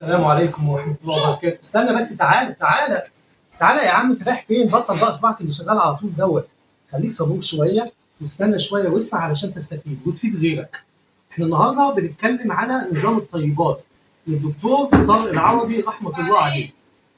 السلام عليكم ورحمة الله وبركاته. استنى بس، تعالى يا عم، انت رايح فين؟ بطل بقى صباعك اللي شغال على طول دوت. خليك صبور شوية واستنى شوية واسمع علشان تستفيد وتفيد غيرك. احنا النهارده بنتكلم على نظام الطيبات للدكتور طارق العوضي رحمة الله عليه.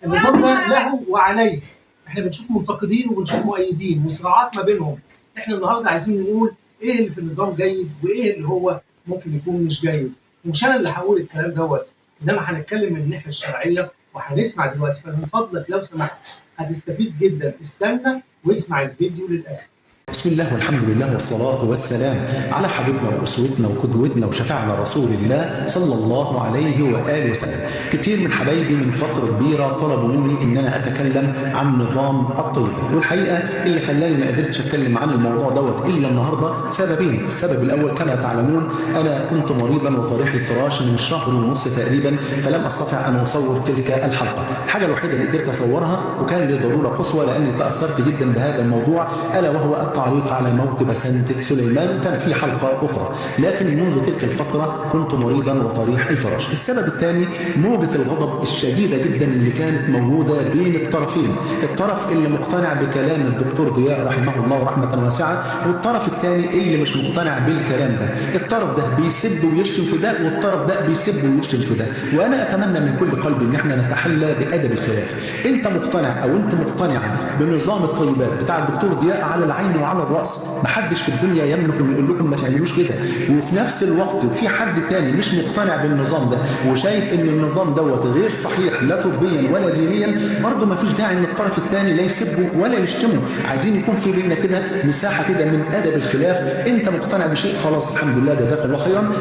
النظام ده له وعليه. احنا بنشوف منتقدين وبنشوف مؤيدين وصراعات ما بينهم. احنا النهارده عايزين نقول ايه اللي في النظام جيد وايه اللي هو ممكن يكون مش جيد. ومش انا اللي هقول الكلام دوت، انما هنتكلم من الناحيه الشرعيه وهنسمع دلوقتي. فمن فضلك لو سمحت هتستفيد جدا، استنى واسمع الفيديو للاخر. بسم الله والحمد لله والصلاة والسلام على حبيبنا وأسوتنا وقدوتنا وشفاعنا رسول الله صلى الله عليه وآله وسلم. كتير من حبايبي من فترة كبيرة طلبوا مني إن أنا أتكلم عن نظام الطيبة، والحقيقة اللي خلاني ما قدرتش أتكلم عن الموضوع دوت إلا النهاردة سببين. السبب الأول كما تعلمون أنا كنت مريضا وطريح الفراش من شهر ونص تقريبا، فلم أستطع أن أصور تلك الحلقة. الحاجة الوحيدة اللي قدرت أصورها وكان لي ضرورة قصوى لأني تأثرت جدا بهذا الموضوع، ألا وهو التعليق على موت بسنت سليمان. كان في حلقة أخرى، لكن منذ تلك الفترة كنت مريضا وطريح الفراش. السبب الثاني موجة الغضب الشديدة جدا اللي كانت موجودة بين الطرفين، الطرف اللي مقتنع بكلام الدكتور ضياء رحمه الله رحمة واسعة، والطرف الثاني اللي مش مقتنع بالكلام ده. الطرف ده بيسب ويشتم في ده، والطرف ده بيسب ويشتم في ده. وأنا أتمنى من كل قلبي إن احنا نتحلى بأدب الخلاف. أنت مقتنع أو أنت مقتنعة بنظام الطيبات بتاع الدكتور ضياء على العين وعلى الرأس، محدش في الدنيا يملك انه يقول لكم ما تعملوش كده. وفي نفس الوقت في حد تاني مش مقتنع بالنظام ده وشايف ان النظام دوت غير صحيح لا طبيا ولا دينيا، برضه ما فيش داعي ان الطرف الثاني لا يسبه ولا يشتمه. عايزين يكون في بيننا كده مساحه كده من ادب الخلاف. انت مقتنع بشيء خلاص الحمد لله جزاك الله خيرا،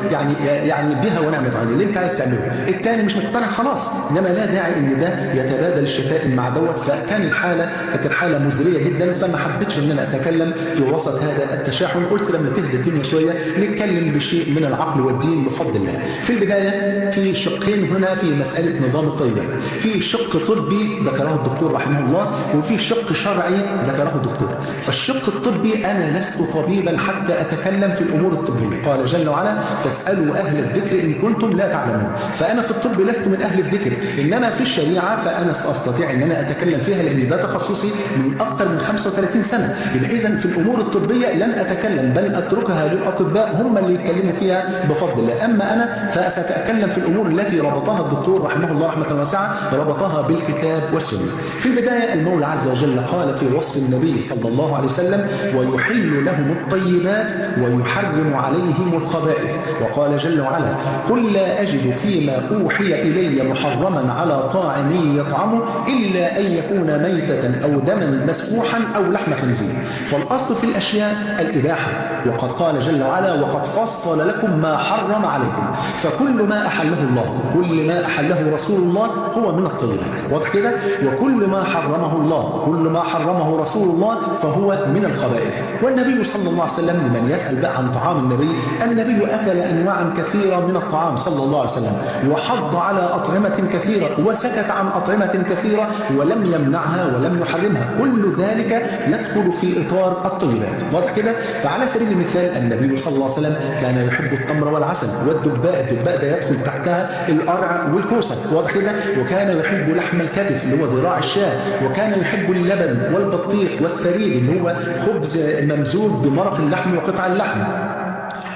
يعني بها ونعمت عليه اللي انت عايز تعمله. الثاني مش مقتنع خلاص، انما لا داعي ان ده يتبادل الشتائم مع دوت. فكان كانت الحاله مزريه جدا، فما حبيتش ان انا اتكلم في وسط هذا التشاحن. قلت لما تهدى الدنيا شويه نتكلم بشيء من العقل والدين بفضل الله. في البدايه في شقين هنا في مساله نظام الطيبات، في شق طبي ذكره الدكتور رحمه الله، وفي شق شرعي ذكره الدكتور. فالشق الطبي انا لست طبيبا حتى اتكلم في الامور الطبيه، قال جل وعلا فاسالوا اهل الذكر ان كنتم لا تعلمون. فانا في الطب لست من اهل الذكر، انما في الشريعه فانا استطيع ان انا اتكلم فيها لان ده تخصصي من اكثر من 35 سنه. يبقى اذا في الامور الطبيه لن اتكلم، بل اتركها للاطباء هم اللي يتكلموا فيها بفضل الله. اما انا فساتكلم في الامور التي ربطها الدكتور رحمه الله رحمه واسعه، ربطها بالكتاب والسنه. في البدايه المولى عز وجل قال في وصف النبي صلى الله عليه وسلم ويحل لهم الطيبات ويحرم عليهم الخبائث. وقال جل وعلا قل لا اجد فيما اوحي الي محرما على طاعم يطعمه الا ان يكون ميته او دما مسفوحا او لحم خنزير. فالاصل في الاشياء الإباحة، وقد قال جل وعلا وقد فصل لكم ما حرم عليكم. فكل ما أحله الله وكل ما أحله رسول الله هو من الطيبات، واضح كده؟ وكل ما حرمه الله وكل ما حرمه رسول الله فهو من الخبائث. والنبي صلى الله عليه وسلم لمن يسأل بقى عن طعام النبي أكل أنواعا كثيرة من الطعام صلى الله عليه وسلم، وحض على أطعمة كثيرة وسكت عن أطعمة كثيرة ولم يمنعها ولم يحرمها. كل ذلك يدخل في إطار الطيبات، واضح كده؟ فعلى سبيل المثال النبي صلى الله عليه وسلم كان يحب التمر والعسل والدباء، الدباء ده يدخل تحتها القرع والكوسه، واضح كده؟ وكان يحب لحم الكتف اللي هو ذراع الشاة، وكان يحب اللبن والبطيخ والثريد اللي هو خبز ممزوج بمرق اللحم وقطع اللحم.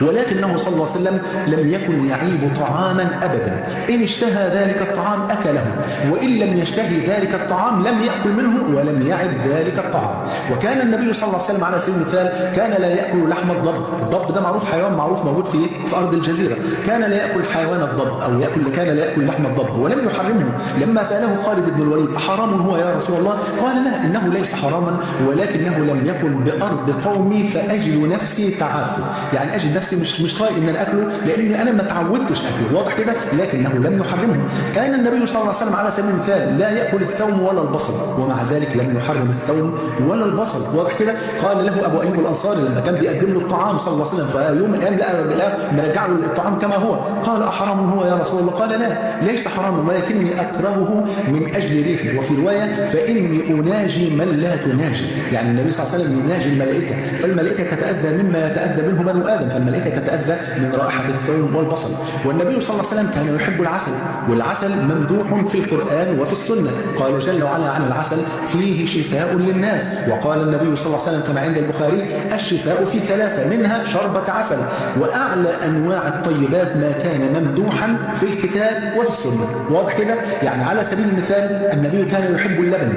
ولكنه صلى الله عليه وسلم لم يكن يعيب طعاما أبدا، إن اشتهى ذلك الطعام أكله، وإن لم يشتهي ذلك الطعام لم يأكل منه ولم يعب ذلك الطعام. وكان النبي صلى الله عليه وسلم على سبيل المثال كان لا يأكل لحم الضب. الضب ده معروف حيوان معروف موجود في أرض الجزيرة، كان لا يأكل حيوان الضب أو كان لا يأكل لحم الضب ولم يحرمه. لما سأله خالد بن الوليد أحرام هو يا رسول الله؟ قال لا، إنه ليس حراما ولكنه لم يكن بأرض قومي فأجد نفسي تعافى، يعني أجد نفسي مش طايق ان انا اكله لان انا ما تعودتش اكله، واضح كده؟ لكنه لم يحرمه. كان النبي صلى الله عليه وسلم على سبيل المثال لا ياكل الثوم ولا البصل، ومع ذلك لم يحرم الثوم ولا البصل، واضح كده؟ قال له ابو ايوب الانصاري لما كان بيقدم له الطعام صلى الله عليه وسلم فيوم من الايام لقى مرجع له الطعام كما هو، قال احرام هو يا رسول الله؟ قال لا، ليس حراما ولكني اكرهه من اجل ريحه. وفي روايه فاني اناجي من لا تناجي، يعني النبي صلى الله عليه وسلم يناجي الملائكه، فالملائكه تتاذى مما يتاذى منه بنو ادم، الملائكة تتأذى من رائحة الثوم والبصل. والنبي صلى الله عليه وسلم كان يحب العسل، والعسل ممدوح في القرآن وفي السنة. قال جل وعلا عن العسل: فيه شفاء للناس. وقال النبي صلى الله عليه وسلم كما عند البخاري: الشفاء في 3 منها شربة عسل. وأعلى أنواع الطيبات ما كان ممدوحا في الكتاب وفي السنة. واضح كده؟ يعني على سبيل المثال النبي كان يحب اللبن،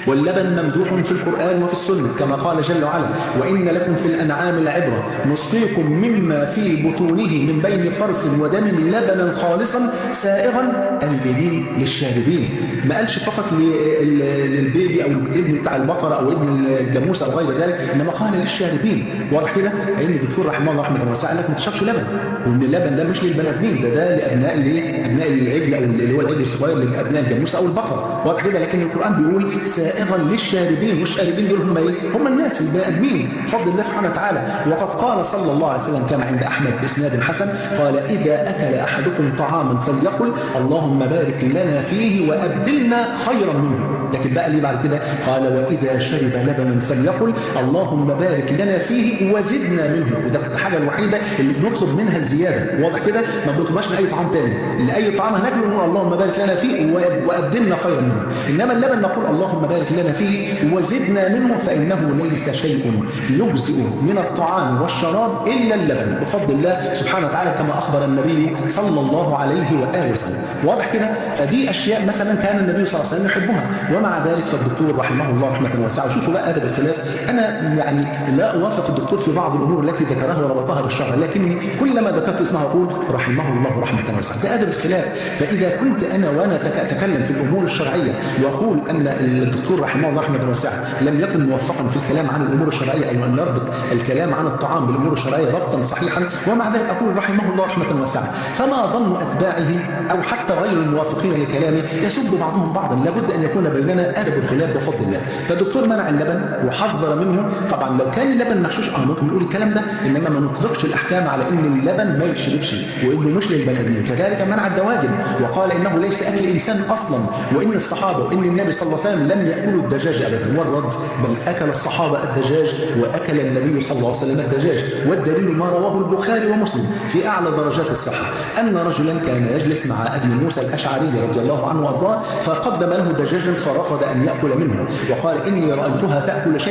واللبن ممدوح في القرآن وفي السنة كما قال جل وعلا: وإن لكم في الأنعام لعبرة نسقيكم مما في بطونه من بين فرث ودم لبنا خالصا سائغا البنين للشاربين. ما قالش فقط للبيبي أو الابن بتاع البقرة أو ابن الجاموسة أو غير ذلك، إنما قال للشاربين. واضح كده؟ لأن الدكتور رحمه الله رحمة واسعة قال لك ما تشربش لبن، وإن اللبن ده مش للبني آدمين، ده لأبناء العجل أو اللي هو العجل الصغير، لأبناء الجاموسة أو البقرة. واضح كده؟ لكن القرآن بيقول سائغا للشاربين، والشاربين دول هم ايه؟ هم الناس البني ادمين بفضل الله سبحانه وتعالى. وقد قال صلى الله عليه وسلم كما عند احمد باسناد حسن: قال: اذا اكل احدكم طعاما فليقل اللهم بارك لنا فيه وابدلنا خيرا منه. لكن بقى ليه بعد كده؟ قال: واذا شرب لبنا فليقل اللهم بارك لنا فيه وزدنا منه. وده الحاجه الوحيده اللي بنطلب منها الزياده. واضح كده؟ ما بنطلبهاش من اي طعام تاني، لاي طعام هناكله نقول اللهم بارك لنا فيه وابدلنا خيرا منه. انما اللبن نقول اللهم بارك لنا فيه وزدنا منه، فإنه ليس شيء يجزئ من الطعام والشراب إلا اللبن بفضل الله سبحانه وتعالى كما أخبر النبي صلى الله عليه وآله وسلم. واضح كده؟ فدي أشياء مثلا كان النبي صلى الله عليه وسلم يحبها، ومع ذلك فالدكتور رحمه الله رحمة واسعة. وشوفوا بقى أدب الخلاف، أنا يعني لا أوافق الدكتور في بعض الأمور التي ذكرها وربطها بالشرع، لكني كلما ذكرت اسمه أقول رحمه الله رحمة واسعة. ده أدب الخلاف. فإذا كنت أنا وأنا أتكلم في الأمور الشرعية وأقول أن الدكتور رحمه الله رحمة واسعة لم يكن موفقا في الكلام عن الامور الشرعيه، او ان يربط الكلام عن الطعام بالامور الشرعيه ربطا صحيحا، ومع ذلك اقول رحمه الله رحمه واسعه. فما ظن اتباعه او حتى غير الموافقين لكلامه يسب بعضهم بعضا؟ لابد ان يكون بيننا ادب الخلاف بفضل الله. فالدكتور منع اللبن وحذر منه. طبعا لو كان اللبن مغشوش ممكن نقول الكلام ده، انما ما نطلقش الاحكام على ان اللبن ما يشربش وانه مش للبني ادمين. كذلك منع الدواجن وقال انه ليس اكل انسان اصلا، وان الصحابه وان النبي صلى الله عليه وسلم لم ياكلوا الدجاج ابدا. والرد: بل اكل الصحابه الدجاج واكل النبي صلى الله عليه وسلم الدجاج. والدليل ما رواه البخاري ومسلم في اعلى درجات الصحه ان رجلا كان يجلس مع ابي موسى الاشعري رضي الله عنه وارضاه، فقدم له دجاجا فرفض ان ياكل منه، وقال: اني رايتها تاكل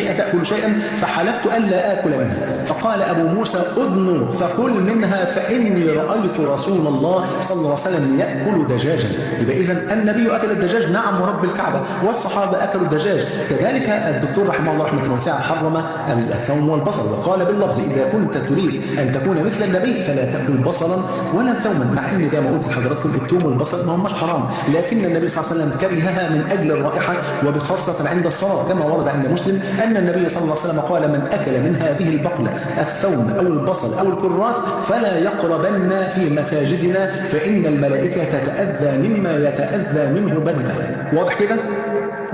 شيئا فحلفت الا اكل منها. فقال ابو موسى: ادن فكل منها فاني رايت رسول الله صلى الله عليه وسلم ياكل دجاجا. يبقى اذا النبي اكل الدجاج، نعم ورب الكعبه، والصحابه اكلوا الدجاج. كذلك الدكتور رحمه الله رحمه واسعه حرم الثوم والبصل، وقال باللفظ: اذا كنت تريد ان تكون مثل النبي فلا تاكل بصلا ولا ثوما. مع ان ده ما قلت لحضراتكم الثوم والبصل ما هماش حرام، لكن النبي صلى الله عليه وسلم كرهها من اجل الرائحه، وبخاصه عند الصلاه كما ورد عند مسلم ان النبي صلى الله عليه وسلم قال: من اكل من هذه البقله الثوم او البصل او الكراث فلا يقربن في مساجدنا فان الملائكه تتاذى مما يتاذى منه بنو ادم. واضح كده؟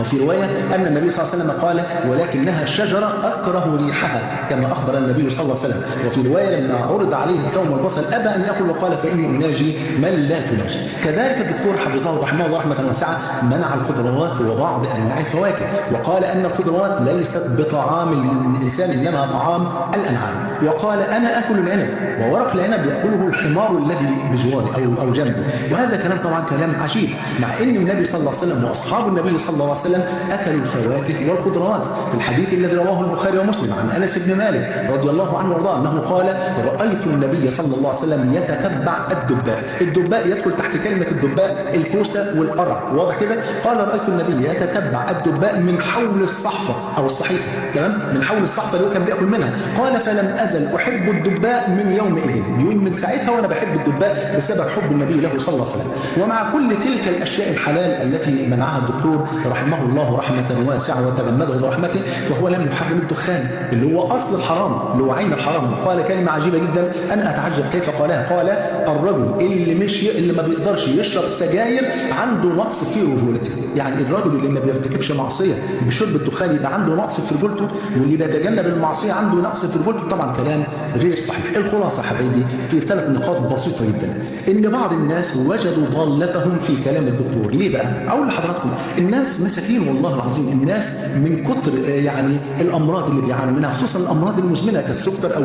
وفي رواية أن النبي صلى الله عليه وسلم قال: ولكنها شجرة أكره ريحها، كما أخبر النبي صلى الله عليه وسلم. وفي رواية لما عرض عليه الثوم والبصل أبى أن يأكل وقال: فإني أناجي من لا تناجي. كذلك الدكتور حفظه رحمه الله رحمة واسعة منع الخضروات وبعض أنواع الفواكه، وقال أن الخضروات ليست بطعام الإنسان إنما طعام الأنعام. وقال: أنا أكل العنب، وورق العنب يأكله الحمار الذي بجواري أو جنبي. وهذا كلام طبعا كلام عجيب، مع أن النبي صلى الله عليه وسلم وأصحاب النبي صلى الله عليه وسلم أكلوا الفواكه والخضروات. في الحديث الذي رواه البخاري ومسلم عن أنس بن مالك رضي الله عنه وارضاه أنه قال: رأيت النبي صلى الله عليه وسلم يتتبع الدباء. الدباء يدخل تحت كلمة الدباء الكوسة والقرع. واضح كده؟ قال: رأيت النبي يتتبع الدباء من حول الصحفة أو الصحيفة، تمام؟ من حول الصحفة اللي هو كان بيأكل منها. قال: فلم أزل أحب الدباء من يومئذ، يقول من ساعتها وأنا بحب الدباء بسبب حب النبي له صلى الله عليه وسلم. ومع كل تلك الأشياء الحلال التي منعها الدكتور رحمه الله رحمة واسعة وتغمده برحمته، فهو لم يحرم الدخان اللي هو أصل الحرام، اللي هو عين الحرام. قال كلمة عجيبة جدا أنا أتعجب كيف قالها. قال: الرجل اللي ما بيقدرش يشرب سجاير عنده نقص في رجولته. يعني الرجل اللي ما بيرتكبش معصية بشرب الدخان يبقى عنده نقص في رجولته، واللي بيتجنب المعصية عنده نقص في رجولته. طبعا كلام غير صحيح. الخلاصة حبايبي في 3 نقاط بسيطة جدا. ان بعض الناس وجدوا ضالتهم في كلام الدكتور. ليه بقى؟ اقول لحضراتكم، الناس مساكين والله العظيم، الناس من كتر يعني الامراض اللي بيعانوا منها، خصوصا الامراض المزمنه كالسكر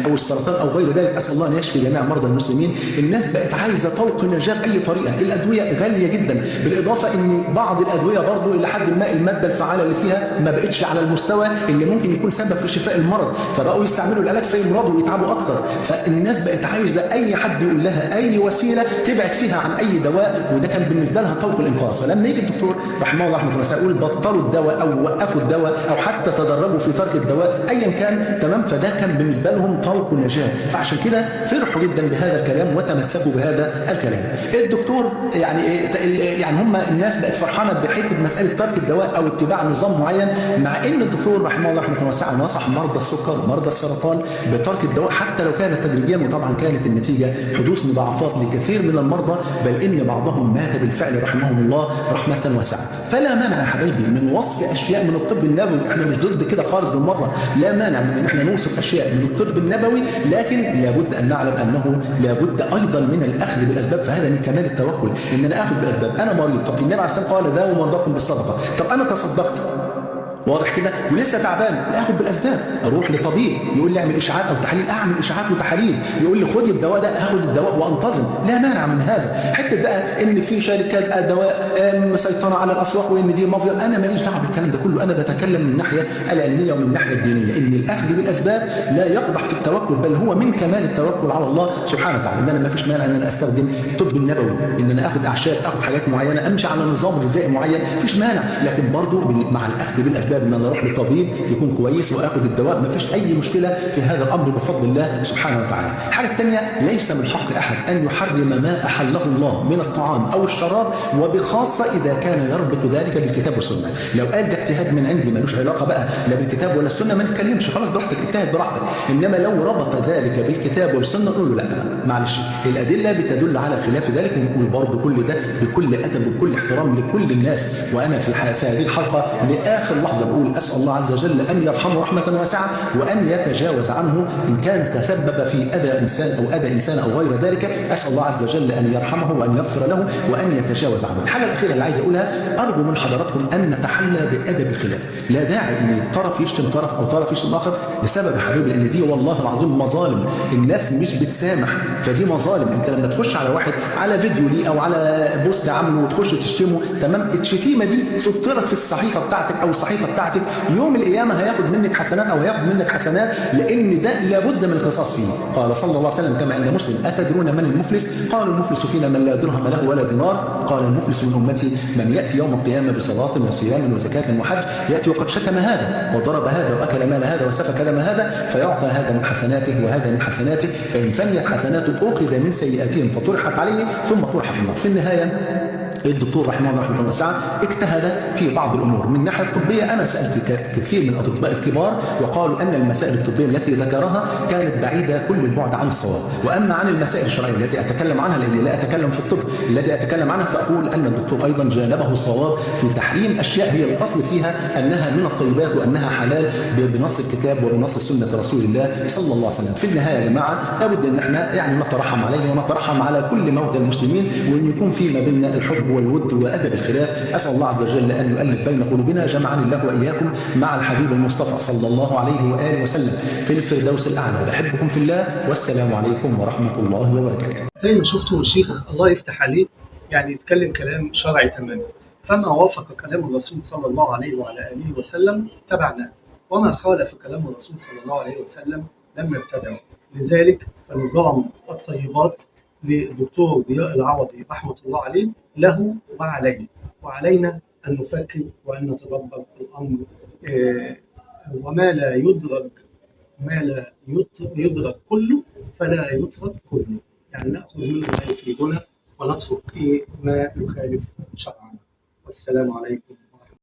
او السرطان او غير ذلك، اسال الله ان يشفي جميع مرضى المسلمين. الناس بقت عايزه طوق نجاه باي طريقه، الادويه غاليه جدا، بالاضافه ان بعض الادويه برضه الى حد ما الماده الفعاله اللي فيها ما بقتش على المستوى اللي ممكن يكون سبب في شفاء المرض، فبقوا يستعملوا العلاج فيمرضوا ويتعبوا اكتر. فالناس بقت عايزه اي حد يقول لها اي وسيله تبعد فيها عن اي دواء، وده كان بالنسبه لها طوق الانقاذ. فلما يجي الدكتور رحمه الله رحمه الله يقول بطلوا الدواء او وقفوا الدواء او حتى تدرجوا في ترك الدواء ايا كان، تمام، فده كان بالنسبه لهم طوق نجاه. فعشان كده فرحوا جدا بهذا الكلام وتمسكوا بهذا الكلام. الدكتور يعني هم الناس بقت فرحانه بحته مساله ترك الدواء او اتباع نظام معين، مع ان الدكتور رحمه الله رحمه الله نصح مرضى السكر ومرضى السرطان بترك الدواء حتى لو كانت تدريجيا، وطبعا كانت النتيجه حدوث مضاعفات لكثير من المرضى، بل ان بعضهم مات بالفعل رحمهم الله رحمه واسعه. فلا مانع يا حبايبي من وصف اشياء من الطب النبوي، احنا مش ضد كده خالص بالمره، لا مانع من ان احنا نوصف اشياء من الطب النبوي، لكن لابد ان نعلم انه لابد ايضا من الاخذ بالاسباب. فهذا من كمال التوكل، ان انا اخذ بالاسباب. انا مريض، طب النبي عليه الصلاه والسلام قال داووا مرضاكم بالصدقه، طب انا تصدقت واضح كده ولسه تعبان، اخد بالاسباب، اروح لطبيب يقول لي اعمل اشعاعات او تحاليل، اعمل اشعاعات وتحاليل، يقول لي خد الدواء ده، اخد الدواء وانتظم، لا مانع من هذا. حته بقى ان في شركات دواء مسيطره على الاسواق وان دي مافيا، انا ماليش دعوه بالكلام ده كله، انا بتكلم من الناحيه العلميه ومن الناحيه الدينيه، ان الاخذ بالاسباب لا يقدح في التوكل، بل هو من كمال التوكل على الله سبحانه وتعالى. ان انا ما فيش مانع ان انا استخدم الطب النبوي، ان انا اخذ اعشاب، اخذ حاجات معينه، امشي على نظام غذائي معين، مفيش مانع، لكن برضه مع الاخذ بالاسباب ان انا اروح لطبيب يكون كويس واخد الدواء، ما فيش اي مشكله في هذا الامر بفضل الله سبحانه وتعالى. الحاجه الثانيه، ليس من حق احد ان يحرم ما احله الله من الطعام او الشراب، وبخاصه اذا كان يربط ذلك بالكتاب والسنه. لو قال ده اجتهاد من عندي ملوش علاقه بقى لا بالكتاب ولا السنه، ما نتكلمش، خلاص براحتك اجتهد براحتك. انما لو ربط ذلك بالكتاب والسنه نقول له لا معلش، الادله بتدل على خلاف ذلك، ونقول برضه كل ده بكل ادب وبكل احترام لكل الناس. وانا في هذه الحلقه لاخر لحظه بقول اسال الله عز وجل أن يرحمه رحمة واسعة، وأن يتجاوز عنه إن كان تسبب في أذى إنسان أو غير ذلك. أسأل الله عز وجل أن يرحمه وأن يغفر له وأن يتجاوز عنه. الحاجة الأخيرة اللي عايز أقولها، أرجو من حضراتكم أن نتحلى بأدب الخلاف، لا داعي أن طرف يشتم طرف أو طرف يشتم آخر لسبب يا حبيبي، لأن دي والله العظيم مظالم، الناس مش بتسامح، فدي مظالم. أنت لما تخش على واحد على فيديو ليه أو على بوست عامله وتخش تشتمه، تمام، الشتيمة دي سطرت في الصحيفة بتاعتك أو الصحيفة بتاعتك، يوم القيامة هياخد منك حسنات او هياخد منك حسنات، لان ده لابد من القصاص فيه. قال صلى الله عليه وسلم كما عند مسلم: اتدرون من المفلس؟ قال المفلس فينا من لا درهم له ولا دينار. قال المفلس من امتي من ياتي يوم القيامه بصلاه وصيام وزكاه وحج، ياتي وقد شتم هذا وضرب هذا واكل مال هذا وسفك دم هذا، فيعطى هذا من حسناته وهذا من حسناته، فان فنيت حسناته اخذ من سيئاتهم فطرحت عليه ثم طرح في النار. في النهايه الدكتور رحمه الله رحمه واسعه اجتهد في بعض الامور. من الناحيه الطبيه انا سالت كثير من الاطباء الكبار وقالوا ان المسائل الطبيه التي ذكرها كانت بعيده كل البعد عن الصواب. واما عن المسائل الشرعيه التي اتكلم عنها، لاني لا اتكلم في الطب، التي اتكلم عنها فاقول ان الدكتور ايضا جانبه الصواب في تحريم اشياء هي الاصل فيها انها من الطيبات وانها حلال بنص الكتاب وبنص سنه رسول الله صلى الله عليه وسلم. في النهايه يا جماعه لابد ان احنا يعني نترحم عليه ونترحم على كل موتى المسلمين، وان يكون فيما بيننا الحب والود وادب الخلاف. اسال الله عز وجل ان يؤلف بين قلوبنا، جمعني الله واياكم مع الحبيب المصطفى صلى الله عليه واله وسلم في الفردوس الاعلى. بحبكم في الله، والسلام عليكم ورحمه الله وبركاته. زي ما شفتوا الشيخ الله يفتح عليه يعني يتكلم كلام شرعي تماما، فما وافق كلام الرسول صلى الله عليه وعلى اله وسلم تبعناه، وما خالف كلام الرسول صلى الله عليه وسلم لم نتبعه. لذلك فنظام الطيبات للدكتور ضياء العوضي رحمه الله عليه له وعليه، وعلينا ان نفكر وان نتدبر الامر، وما لا يدرك كله فلا يترك كله، يعني ناخذ منه ما يفيدنا ونترك ما يخالف شرعنا. والسلام عليكم.